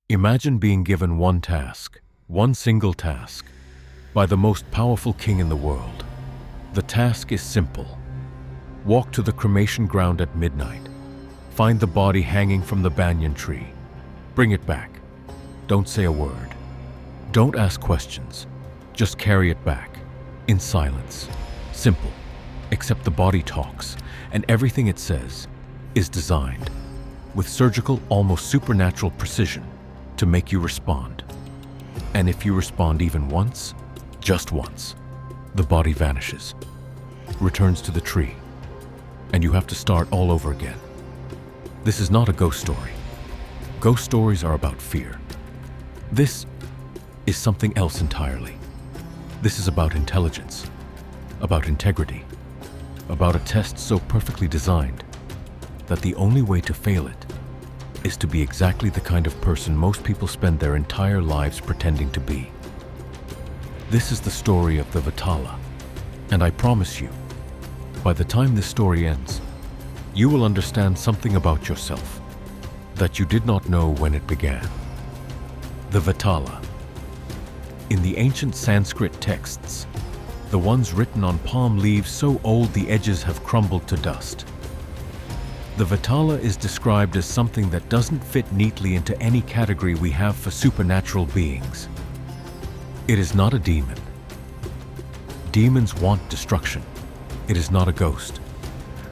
Imagine being given one task, one single task, by the most powerful king in the world. The task is simple. Walk to the cremation ground at midnight. Find the body hanging from the banyan tree. Bring it back. Don't say a word. Don't ask questions. Just carry it back, in silence. Simple. Except the body talks, and everything it says is designed, with surgical, almost supernatural precision, to make you respond. And if you respond even once, just once, the body vanishes, returns to the tree, and you have to start all over again. This is not a ghost story. Ghost stories are about fear. This is something else entirely. This is about intelligence, about integrity, about a test so perfectly designed that the only way to fail it is to be exactly the kind of person most people spend their entire lives pretending to be. This is the story of the Vetala, and I promise you, by the time this story ends, you will understand something about yourself that you did not know when it began. The Vetala. In the ancient Sanskrit texts, the ones written on palm leaves so old the edges have crumbled to dust, the Vetala is described as something that doesn't fit neatly into any category we have for supernatural beings. It is not a demon. Demons want destruction. It is not a ghost.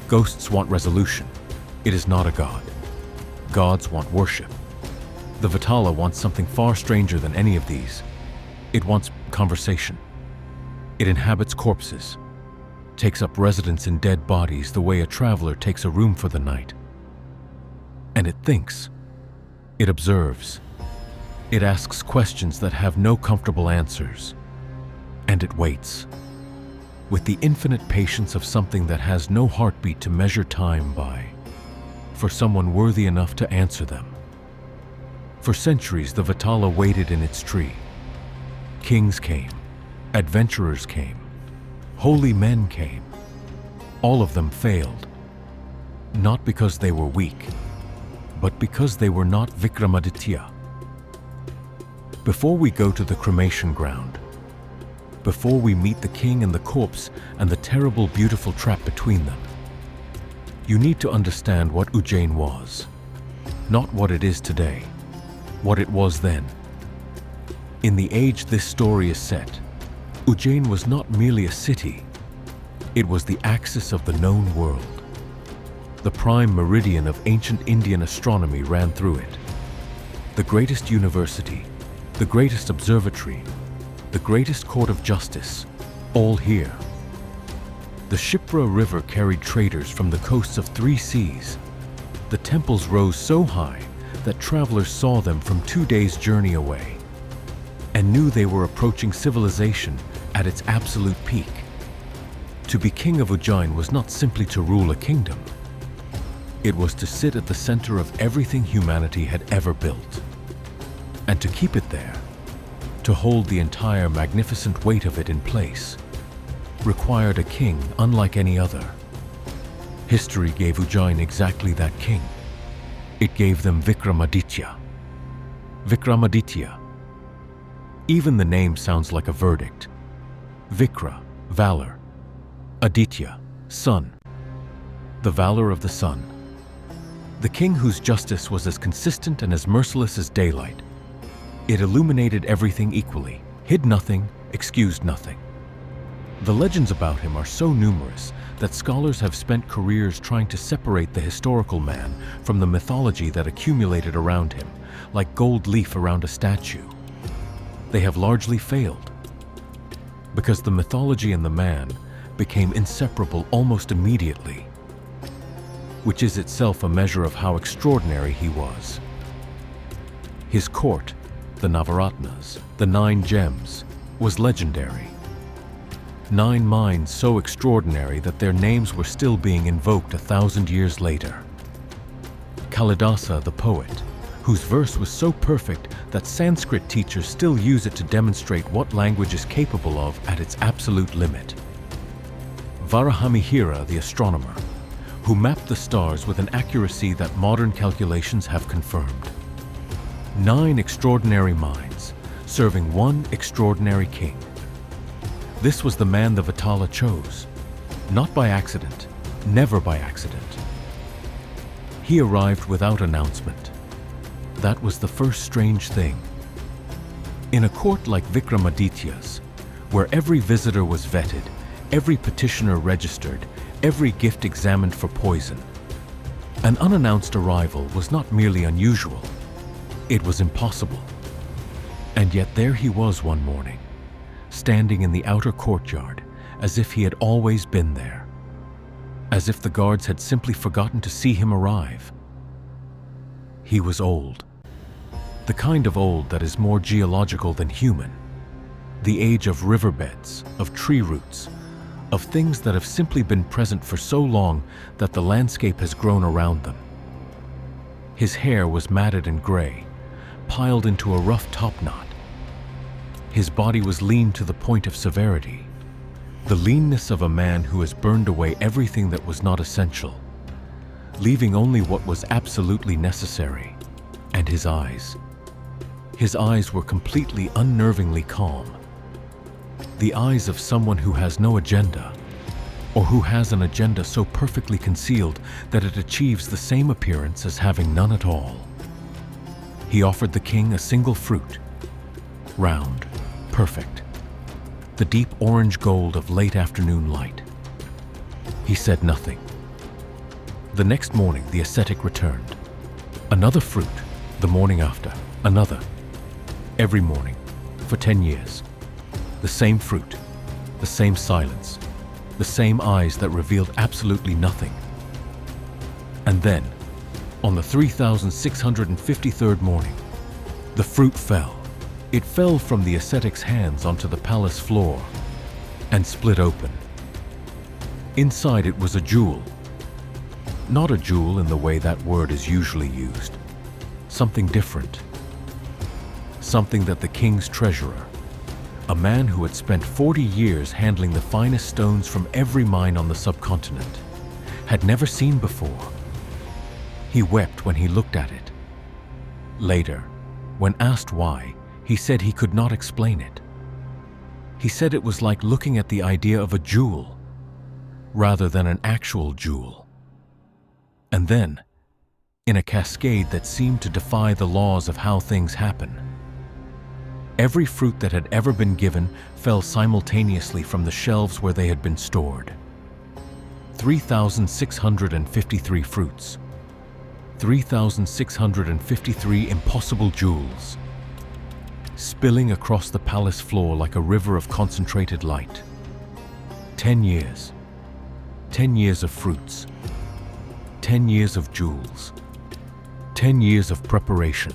Ghosts want resolution. It is not a god. Gods want worship. The Vetala wants something far stranger than any of these. It wants conversation. It inhabits corpses, takes up residence in dead bodies the way a traveler takes a room for the night. And it thinks. It observes. It asks questions that have no comfortable answers. And it waits, with the infinite patience of something that has no heartbeat to measure time by, for someone worthy enough to answer them. For centuries, the Vetala waited in its tree. Kings came, adventurers came, holy men came. All of them failed, not because they were weak, but because they were not Vikramaditya. Before we go to the cremation ground, before we meet the king and the corpse and the terrible, beautiful trap between them, you need to understand what Ujjain was, not what it is today, what it was then. In the age this story is set, Ujjain was not merely a city, it was the axis of the known world. The prime meridian of ancient Indian astronomy ran through it. The greatest university, the greatest observatory, the greatest court of justice, all here. The Shipra River carried traders from the coasts of 3 seas. The temples rose so high that travelers saw them from 2 days' journey away and knew they were approaching civilization at its absolute peak. To be king of Ujjain was not simply to rule a kingdom. It was to sit at the center of everything humanity had ever built. And to keep it there, to hold the entire magnificent weight of it in place, required a king unlike any other. History gave Ujjain exactly that king. It gave them Vikramaditya. Vikramaditya. Even the name sounds like a verdict. Vikra, valor. Aditya, sun. The valor of the sun. The king whose justice was as consistent and as merciless as daylight. It illuminated everything equally, hid nothing, excused nothing. The legends about him are so numerous that scholars have spent careers trying to separate the historical man from the mythology that accumulated around him, like gold leaf around a statue. They have largely failed, because the mythology and the man became inseparable almost immediately, which is itself a measure of how extraordinary he was. His court, the Navaratnas, the 9 gems, was legendary. 9 minds so extraordinary that their names were still being invoked 1,000 years later. Kalidasa the poet, whose verse was so perfect that Sanskrit teachers still use it to demonstrate what language is capable of at its absolute limit. Varahamihira the astronomer, who mapped the stars with an accuracy that modern calculations have confirmed. 9 extraordinary minds, serving one extraordinary king. This was the man the Vetala chose, not by accident, never by accident. He arrived without announcement. That was the first strange thing. In a court like Vikramaditya's, where every visitor was vetted, every petitioner registered, every gift examined for poison, an unannounced arrival was not merely unusual, it was impossible. And yet there he was one morning, standing in the outer courtyard, as if he had always been there, as if the guards had simply forgotten to see him arrive. He was old, the kind of old that is more geological than human, the age of riverbeds, of tree roots, of things that have simply been present for so long that the landscape has grown around them. His hair was matted and gray, piled into a rough topknot. His body was lean to the point of severity, the leanness of a man who has burned away everything that was not essential, leaving only what was absolutely necessary. And his eyes were completely unnervingly calm. The eyes of someone who has no agenda, or who has an agenda so perfectly concealed that it achieves the same appearance as having none at all. He offered the king a single fruit, round, perfect, the deep orange gold of late afternoon light. He said nothing. The next morning, the ascetic returned. Another fruit, the morning after, another. Every morning, for 10 years. The same fruit, the same silence, the same eyes that revealed absolutely nothing. And then, on the 3,653rd morning, the fruit fell. It fell from the ascetic's hands onto the palace floor and split open. Inside it was a jewel. Not a jewel in the way that word is usually used. Something different. Something that the king's treasurer, a man who had spent 40 years handling the finest stones from every mine on the subcontinent, had never seen before. He wept when he looked at it. Later, when asked why, he said he could not explain it. He said it was like looking at the idea of a jewel, rather than an actual jewel. And then, in a cascade that seemed to defy the laws of how things happen, every fruit that had ever been given fell simultaneously from the shelves where they had been stored. 3,653 fruits. 3,653 impossible jewels, spilling across the palace floor like a river of concentrated light. 10 years. 10 years of fruits. 10 years of jewels. 10 years of preparation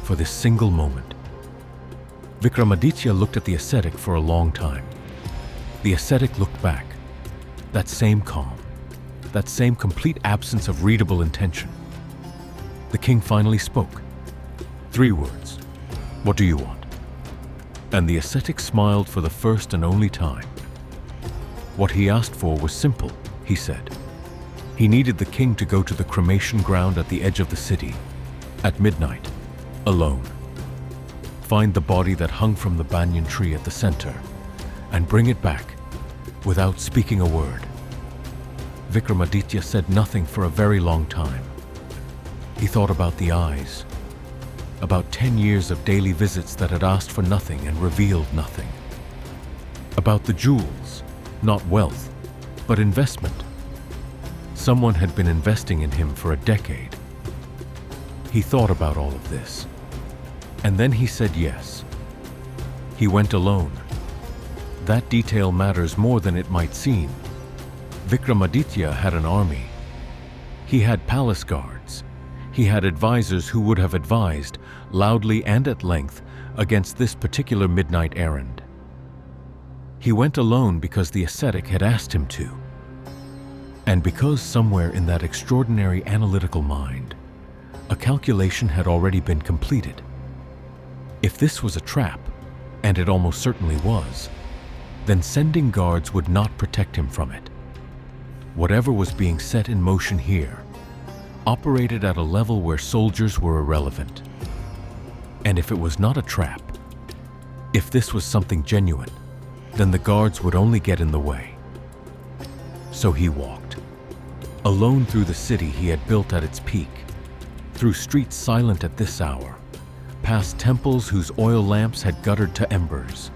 for this single moment. Vikramaditya looked at the ascetic for a long time. The ascetic looked back. That same calm, that same complete absence of readable intention. The king finally spoke. 3 words. What do you want? And the ascetic smiled for the first and only time. What he asked for was simple, he said. He needed the king to go to the cremation ground at the edge of the city, at midnight, alone. Find the body that hung from the banyan tree at the center, and bring it back, without speaking a word. Vikramaditya said nothing for a very long time. He thought about the eyes, about 10 years of daily visits that had asked for nothing and revealed nothing. About the jewels, not wealth, but investment. Someone had been investing in him for a decade. He thought about all of this, and then he said yes. He went alone. That detail matters more than it might seem. Vikramaditya had an army. He had palace guards. He had advisors who would have advised, loudly and at length, against this particular midnight errand. He went alone because the ascetic had asked him to, and because somewhere in that extraordinary analytical mind, a calculation had already been completed. If this was a trap, and it almost certainly was, then sending guards would not protect him from it. Whatever was being set in motion here operated at a level where soldiers were irrelevant. And if it was not a trap, if this was something genuine, then the guards would only get in the way. So he walked, alone through the city he had built at its peak, through streets silent at this hour, past temples whose oil lamps had guttered to embers,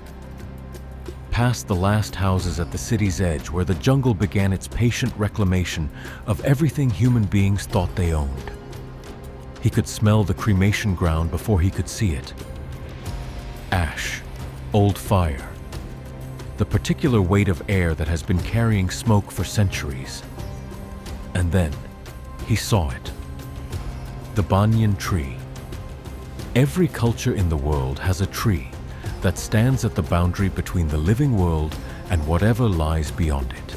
past the last houses at the city's edge where the jungle began its patient reclamation of everything human beings thought they owned. He could smell the cremation ground before he could see it. Ash, old fire, the particular weight of air that has been carrying smoke for centuries. And then he saw it. The Banyan Tree. Every culture in the world has a tree that stands at the boundary between the living world and whatever lies beyond it.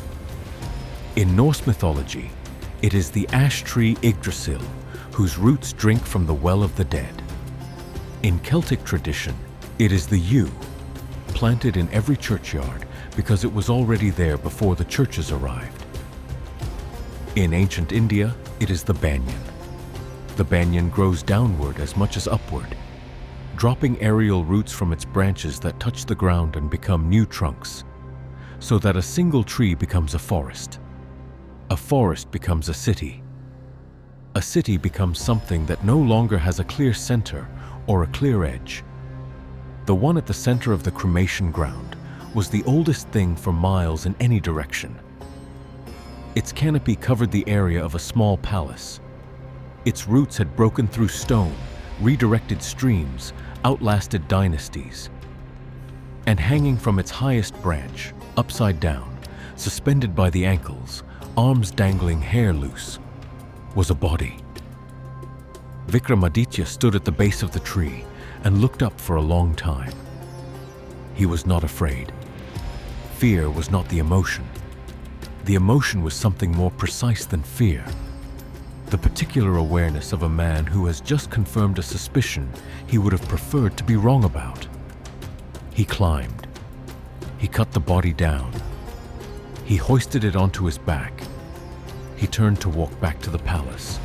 In Norse mythology, it is the ash tree Yggdrasil, whose roots drink from the well of the dead. In Celtic tradition, it is the yew, planted in every churchyard because it was already there before the churches arrived. In ancient India, it is the banyan. The banyan grows downward as much as upward, dropping aerial roots from its branches that touch the ground and become new trunks, so that a single tree becomes a forest. A forest becomes a city. A city becomes something that no longer has a clear center or a clear edge. The one at the center of the cremation ground was the oldest thing for miles in any direction. Its canopy covered the area of a small palace. Its roots had broken through stone, redirected streams, outlasted dynasties. And hanging from its highest branch, upside down, suspended by the ankles, arms dangling, hair loose, was a body. Vikramaditya stood at the base of the tree and looked up for a long time. He was not afraid. Fear was not the emotion. The emotion was something more precise than fear. The particular awareness of a man who has just confirmed a suspicion he would have preferred to be wrong about. He climbed. He cut the body down. He hoisted it onto his back. He turned to walk back to the palace,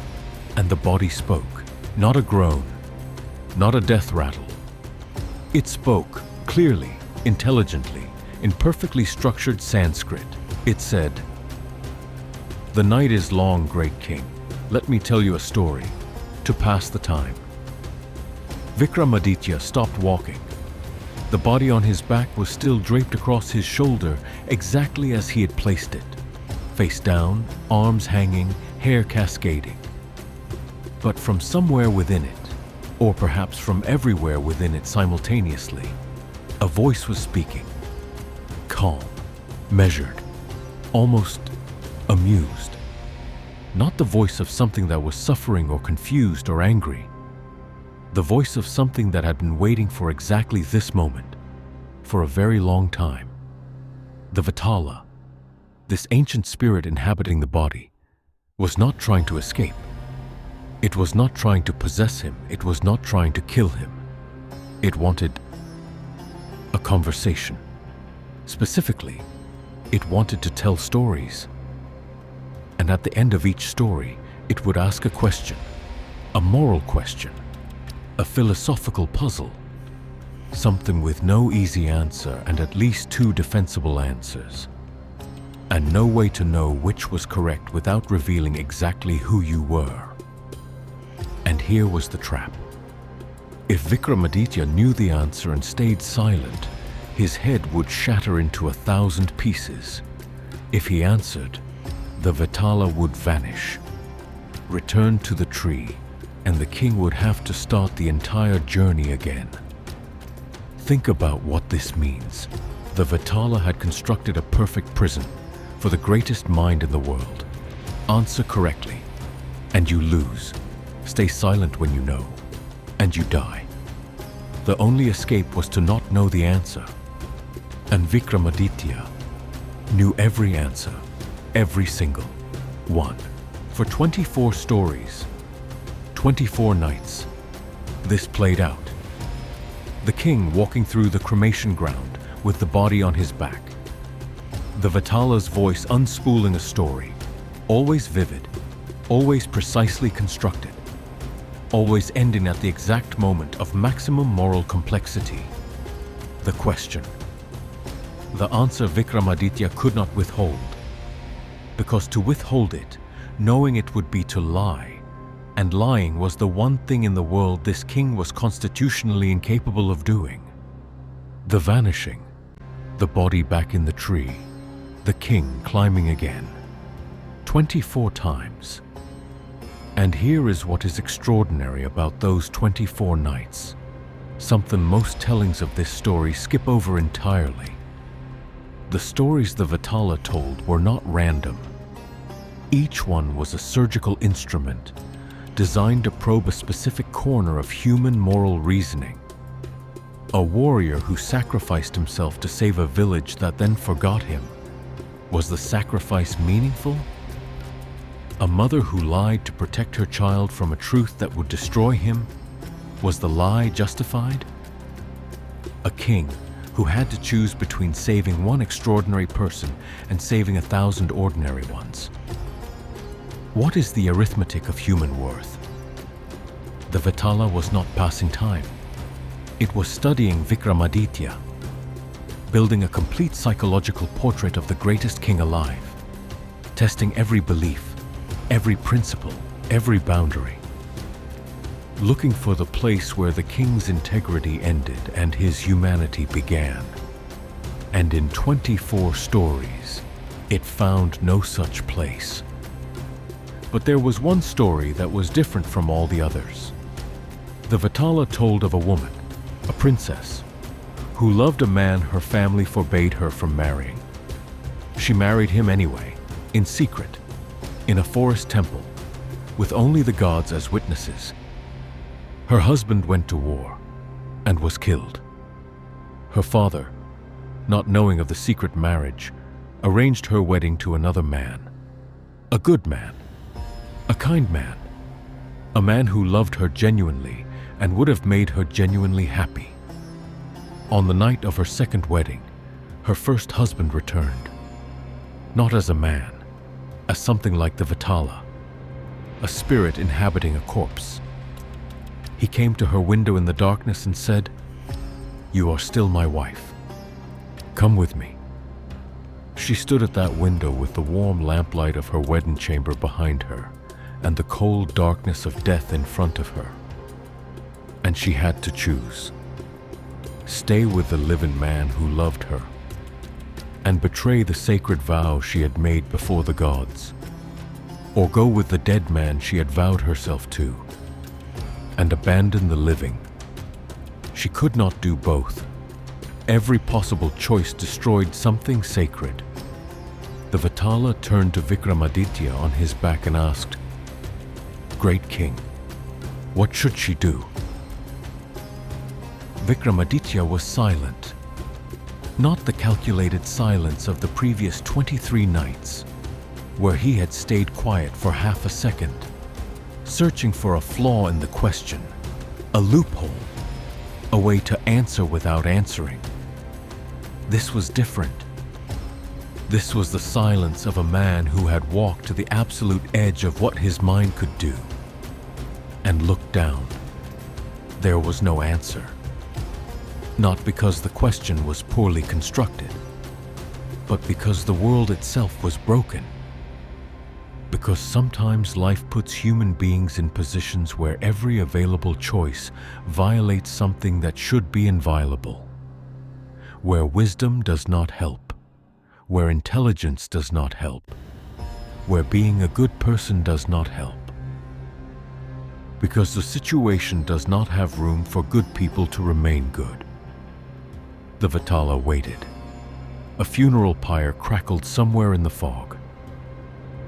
and the body spoke, not a groan, not a death rattle. It spoke clearly, intelligently, in perfectly structured Sanskrit. It said, "The night is long, great king. Let me tell you a story, to pass the time." Vikramaditya stopped walking. The body on his back was still draped across his shoulder exactly as he had placed it, face down, arms hanging, hair cascading. But from somewhere within it, or perhaps from everywhere within it simultaneously, a voice was speaking. Calm, measured, almost amused. Not the voice of something that was suffering or confused or angry. The voice of something that had been waiting for exactly this moment, for a very long time. The Vetala, this ancient spirit inhabiting the body, was not trying to escape. It was not trying to possess him. It was not trying to kill him. It wanted a conversation. Specifically, it wanted to tell stories. And at the end of each story, it would ask a question, a moral question, a philosophical puzzle, something with no easy answer and at least two defensible answers, and no way to know which was correct without revealing exactly who you were. And here was the trap. If Vikramaditya knew the answer and stayed silent, his head would shatter into 1,000 pieces. If he answered, the Vetala would vanish, return to the tree, and the king would have to start the entire journey again. Think about what this means. The Vetala had constructed a perfect prison for the greatest mind in the world. Answer correctly, and you lose. Stay silent when you know, and you die. The only escape was to not know the answer. And Vikramaditya knew every answer, every single one. For 24 stories, 24 nights, this played out. The king walking through the cremation ground with the body on his back. The Vetala's voice unspooling a story, always vivid, always precisely constructed. always ending at the exact moment of maximum moral complexity. The question. The answer Vikramaditya could not withhold, because to withhold it, knowing it would be to lie, and lying was the one thing in the world this king was constitutionally incapable of doing. The vanishing, the body back in the tree, the king climbing again, 24 times. And here is what is extraordinary about those 24 nights, something most tellings of this story skip over entirely. The stories the Vetala told were not random. Each one was a surgical instrument designed to probe a specific corner of human moral reasoning. A warrior who sacrificed himself to save a village that then forgot him. Was the sacrifice meaningful? A mother who lied to protect her child from a truth that would destroy him. Was the lie justified? A king who had to choose between saving one extraordinary person and saving 1,000 ordinary ones. What is the arithmetic of human worth? The Vetala was not passing time. It was studying Vikramaditya, building a complete psychological portrait of the greatest king alive, testing every belief, every principle, every boundary, looking for the place where the king's integrity ended and his humanity began. And in 24 stories, it found no such place. But there was one story that was different from all the others. The Vetala told of a woman, a princess, who loved a man her family forbade her from marrying. She married him anyway, in secret, in a forest temple, with only the gods as witnesses. Her husband went to war and was killed. Her father, not knowing of the secret marriage, arranged her wedding to another man. A good man, a kind man, a man who loved her genuinely and would have made her genuinely happy. On the night of her second wedding, her first husband returned, not as a man, as something like the Vetala, a spirit inhabiting a corpse. He came to her window in the darkness and said, "You are still my wife. Come with me." She stood at that window with the warm lamplight of her wedding chamber behind her and the cold darkness of death in front of her. And she had to choose. Stay with the living man who loved her and betray the sacred vow she had made before the gods, or go with the dead man she had vowed herself to and abandon the living. She could not do both. Every possible choice destroyed something sacred. The Vetala turned to Vikramaditya on his back and asked, "Great king, what should she do?" Vikramaditya was silent. Not the calculated silence of the previous 23 nights, where he had stayed quiet for half a second, searching for a flaw in the question, a loophole, a way to answer without answering. This was different. This was the silence of a man who had walked to the absolute edge of what his mind could do and looked down. There was no answer. Not because the question was poorly constructed, but because the world itself was broken. Because sometimes life puts human beings in positions where every available choice violates something that should be inviolable. Where wisdom does not help, where intelligence does not help, where being a good person does not help. Because the situation does not have room for good people to remain good. The Vetala waited. A funeral pyre crackled somewhere in the fog.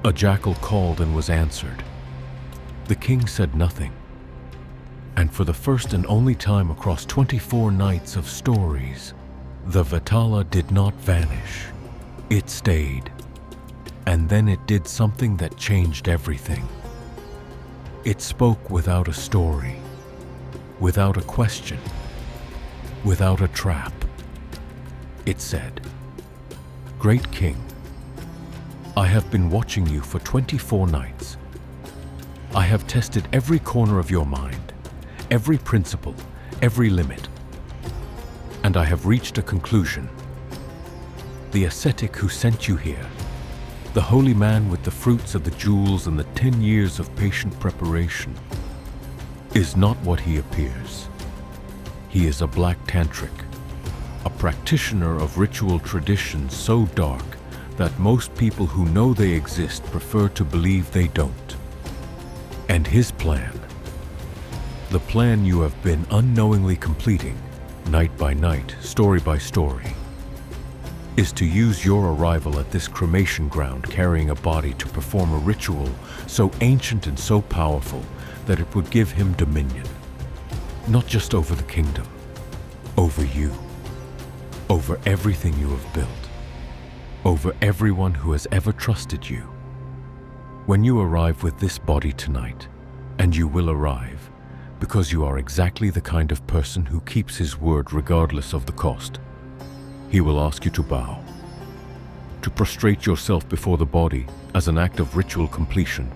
A jackal called and was answered. The king said nothing. And for the first and only time across 24 nights of stories, the Vetala did not vanish. It stayed. And then it did something that changed everything. It spoke without a story, without a question, without a trap. It said, "Great king, I have been watching you for 24 nights. I have tested every corner of your mind, every principle, every limit, and I have reached a conclusion. The ascetic who sent you here, the holy man with the fruits of the jewels and the 10 years of patient preparation, is not what he appears. He is a black tantric, a practitioner of ritual traditions so dark that most people who know they exist prefer to believe they don't. And his plan, the plan you have been unknowingly completing, night by night, story by story, is to use your arrival at this cremation ground carrying a body to perform a ritual so ancient and so powerful that it would give him dominion, not just over the kingdom, over you, over everything you have built, over everyone who has ever trusted you. When you arrive with this body tonight, and you will arrive, because you are exactly the kind of person who keeps his word regardless of the cost, he will ask you to bow, to prostrate yourself before the body as an act of ritual completion.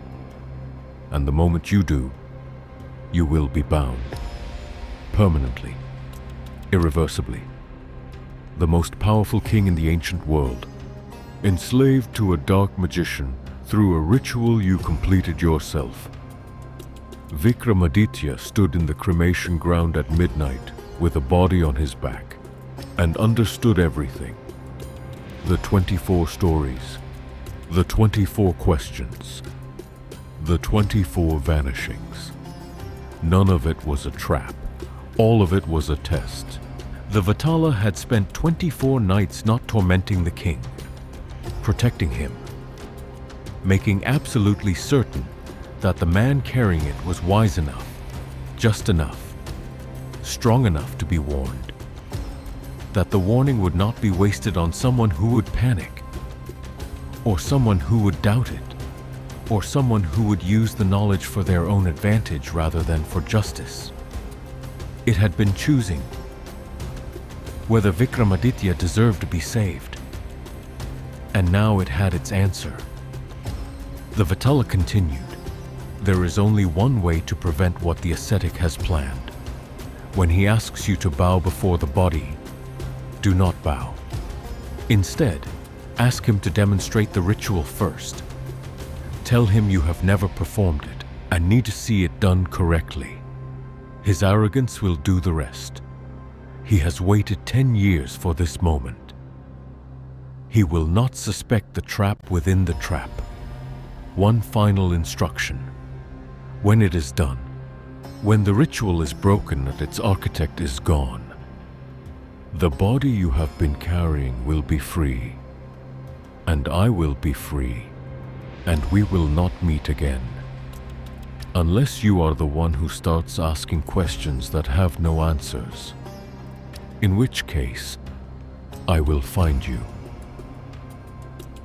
And the moment you do, you will be bound, permanently, irreversibly. The most powerful king in the ancient world, enslaved to a dark magician through a ritual you completed yourself. Vikramaditya stood in the cremation ground at midnight with a body on his back and understood everything. The 24 stories, the 24 questions, the 24 vanishings. None of it was a trap. All of it was a test. The Vetala had spent 24 nights not tormenting the king, protecting him, making absolutely certain that the man carrying it was wise enough, just enough, strong enough to be warned, that the warning would not be wasted on someone who would panic, or someone who would doubt it, or someone who would use the knowledge for their own advantage rather than for justice. It had been choosing whether Vikramaditya deserved to be saved, and now it had its answer. The Vetala continued, there is only one way to prevent what the ascetic has planned. When he asks you to bow before the body, do not bow. Instead, ask him to demonstrate the ritual first. Tell him you have never performed it and need to see it done correctly. His arrogance will do the rest. He has waited 10 years for this moment. He will not suspect the trap within the trap. One final instruction. When it is done, when the ritual is broken and its architect is gone, the body you have been carrying will be free, and I will be free, and we will not meet again. Unless you are the one who starts asking questions that have no answers, in which case, I will find you.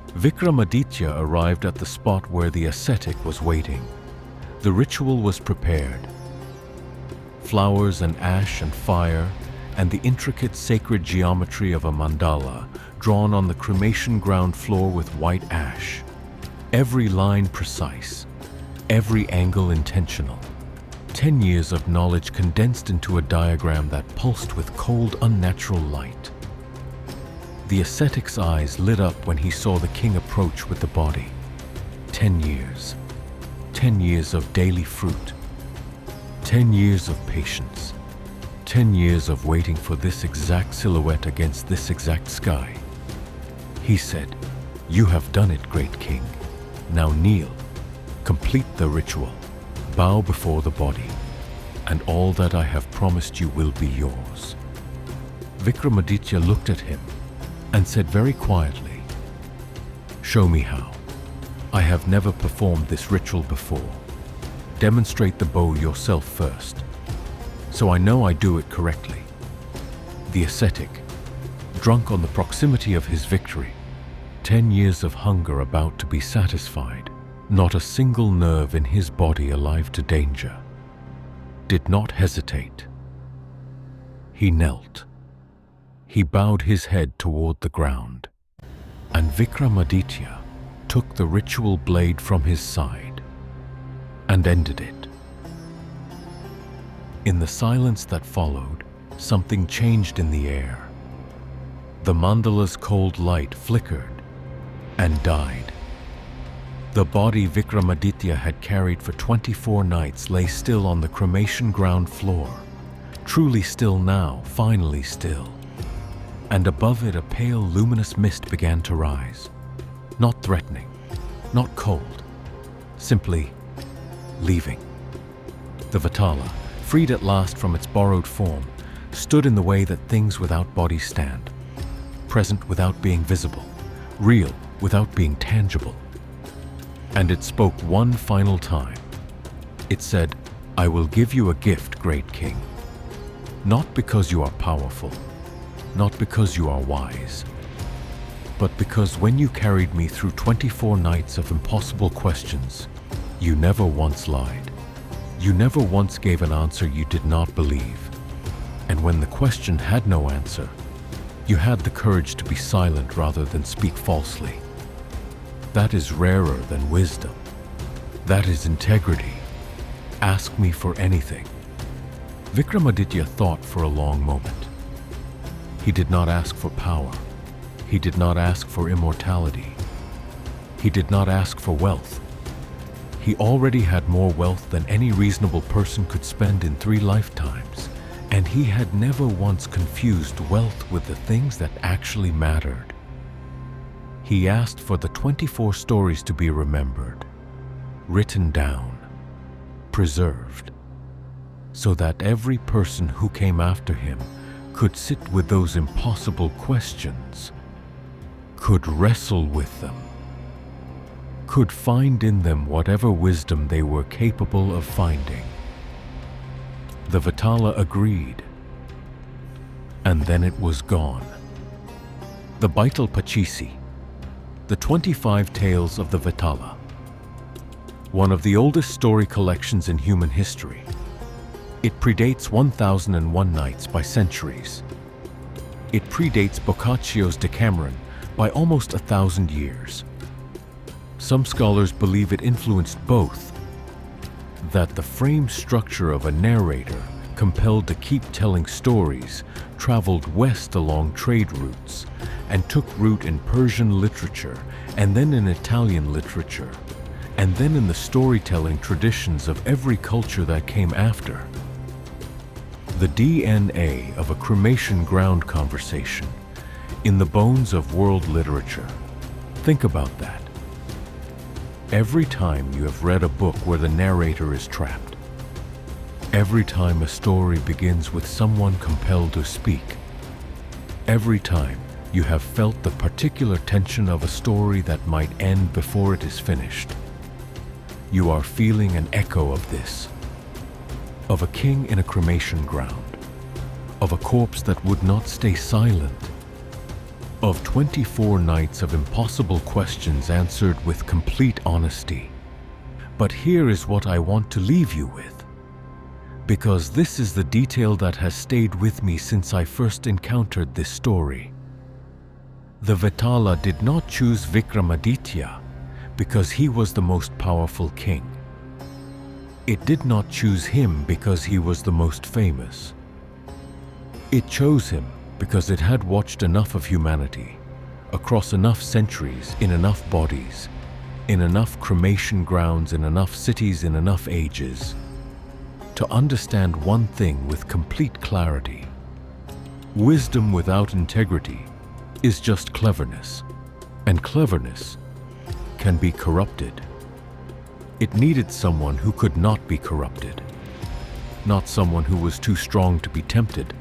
Vikramaditya arrived at the spot where the ascetic was waiting. The ritual was prepared. Flowers and ash and fire and the intricate sacred geometry of a mandala drawn on the cremation ground floor with white ash. Every line precise, every angle intentional. 10 years of knowledge condensed into a diagram that pulsed with cold, unnatural light. The ascetic's eyes lit up when he saw the king approach with the body. 10 years. 10 years of daily fruit. 10 years of patience. 10 years of waiting for this exact silhouette against this exact sky. He said, "You have done it, great king. Now kneel, complete the ritual, bow before the body, and all that I have promised you will be yours." Vikramaditya looked at him and said very quietly, "Show me how. I have never performed this ritual before. Demonstrate the bow yourself first, so I know I do it correctly." The ascetic, drunk on the proximity of his victory, 10 years of hunger about to be satisfied, not a single nerve in his body alive to danger, did not hesitate. He knelt. He bowed his head toward the ground, and Vikramaditya took the ritual blade from his side and ended it. In the silence that followed, something changed in the air. The mandala's cold light flickered and died. The body Vikramaditya had carried for 24 nights lay still on the cremation ground floor, truly still now, finally still. And above it a pale, luminous mist began to rise. Not threatening, not cold, simply leaving. The Vetala, freed at last from its borrowed form, stood in the way that things without bodies stand, present without being visible, real without being tangible. And it spoke one final time. It said, "I will give you a gift, great king. Not because you are powerful, not because you are wise, but because when you carried me through 24 nights of impossible questions, you never once lied. You never once gave an answer you did not believe. And when the question had no answer, you had the courage to be silent rather than speak falsely. That is rarer than wisdom. That is integrity. Ask me for anything." Vikramaditya thought for a long moment. He did not ask for power. He did not ask for immortality. He did not ask for wealth. He already had more wealth than any reasonable person could spend in 3 lifetimes, and he had never once confused wealth with the things that actually mattered. He asked for the 24 stories to be remembered, written down, preserved, so that every person who came after him could sit with those impossible questions, could wrestle with them, could find in them whatever wisdom they were capable of finding. The Vetala agreed, and then it was gone. The Baital Pachisi, the 25 Tales of the Vetala, one of the oldest story collections in human history. It predates 1001 Nights by centuries. It predates Boccaccio's Decameron by almost 1,000 years. Some scholars believe it influenced both, that the frame structure of a narrator compelled to keep telling stories traveled west along trade routes and took root in Persian literature and then in Italian literature and then in the storytelling traditions of every culture that came after. The DNA of a cremation ground conversation in the bones of world literature. Think about that. Every time you have read a book where the narrator is trapped, every time a story begins with someone compelled to speak, every time you have felt the particular tension of a story that might end before it is finished, you are feeling an echo of this, of a king in a cremation ground, of a corpse that would not stay silent, of 24 nights of impossible questions answered with complete honesty. But here is what I want to leave you with, because this is the detail that has stayed with me since I first encountered this story. The Vetala did not choose Vikramaditya because he was the most powerful king. It did not choose him because he was the most famous. It chose him because it had watched enough of humanity, across enough centuries, in enough bodies, in enough cremation grounds, in enough cities, in enough ages, to understand one thing with complete clarity. Wisdom without integrity is just cleverness, and cleverness can be corrupted. It needed someone who could not be corrupted, not someone who was too strong to be tempted,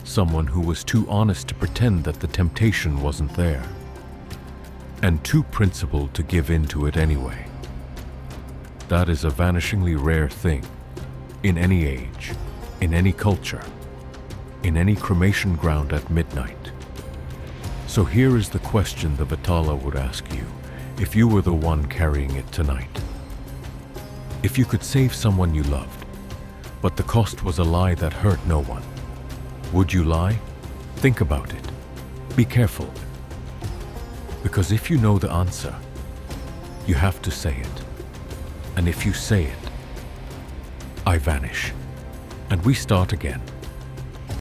someone who was too honest to pretend that the temptation wasn't there, and too principled to give in to it anyway. That is a vanishingly rare thing, in any age, in any culture, in any cremation ground at midnight. So here is the question the Vetala would ask you, if you were the one carrying it tonight. If you could save someone you loved, but the cost was a lie that hurt no one, would you lie? Think about it. Be careful. Because if you know the answer, you have to say it. And if you say it, I vanish. And we start again.